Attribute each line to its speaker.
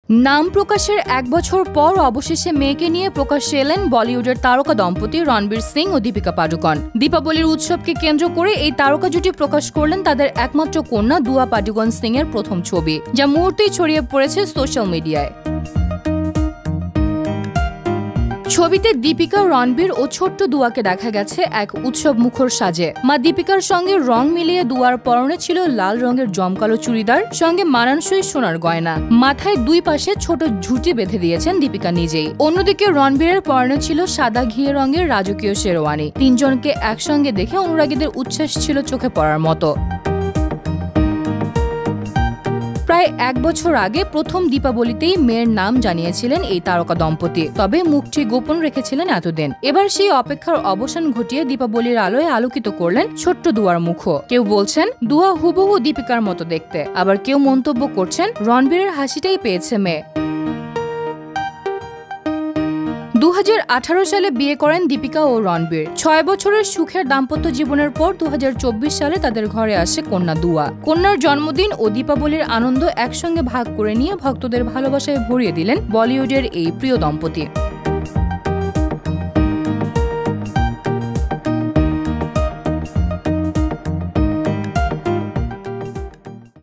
Speaker 1: নাম প্রকাশের 1 বছর পর অবশেষে মেয়েকে নিয়ে প্রকাশ্যে এলেন বলিউডের তারকা দম্পতি রণবীর সিং ও দীপিকা পাডুকোন। দীপাবলির উৎসবকে কেন্দ্র করে এই তারকা জুটি প্রকাশ করলেন তাদের একমাত্র কন্যা দুয়া পাডুকোন সিং এর প্রথম ছবি, যা মুহূর্তেই ছড়িয়ে পড়েছে সোশ্যাল মিডিয়ায়। ছবিতে দীপিকা, রণবীর ও ছোট্ট দুয়াকে দেখা গেছে এক উৎসব মুখর সাজে। মা দীপিকার সঙ্গে রং মিলিয়ে দুয়ার পরনে ছিল লাল রঙের জমকালো চুড়িদার, সঙ্গে মানানসই সোনার গয়না। মাথায় দুই পাশে ছোট ঝুঁটি বেঁধে দিয়েছেন দীপিকা নিজেই। অন্যদিকে রণবীরের পরনে ছিল সাদা ঘিয়ে রঙের রাজকীয় শেরওয়ানি। তিনজনকে একসঙ্গে দেখে অনুরাগীদের উচ্ছ্বাস ছিল চোখে পড়ার মতো। প্রায় 1 বছর আগে প্রথম দীপাবলিতেই মেয়ের নাম জানিয়েছিলেন এই তারকা দম্পতি, তবে মুখটি গোপন রেখেছিলেন এতদিন। এবার সেই অপেক্ষার অবসান ঘটিয়ে দীপাবলির আলোয় আলোকিত করলেন ছোট্ট দুয়ার মুখও। কেউ বলছেন দুয়া হুবহু দীপিকার মতো দেখতে, আবার কেউ মন্তব্য করছেন রণবীরের হাসিটাই পেয়েছে মেয়ে। 2018 সালে বিয়ে করেন দীপিকা ও রণবীর। 6 বছরের সুখের দাম্পত্য জীবনের পর 2024 সালে তাদের ঘরে আসে কন্যা দুয়া। কন্যার জন্মদিন ও দীপাবলির আনন্দ একসঙ্গে ভাগ করে নিয়ে ভক্তদের ভালোবাসায় ভরিয়ে দিলেন বলিউডের এই প্রিয় দম্পতি।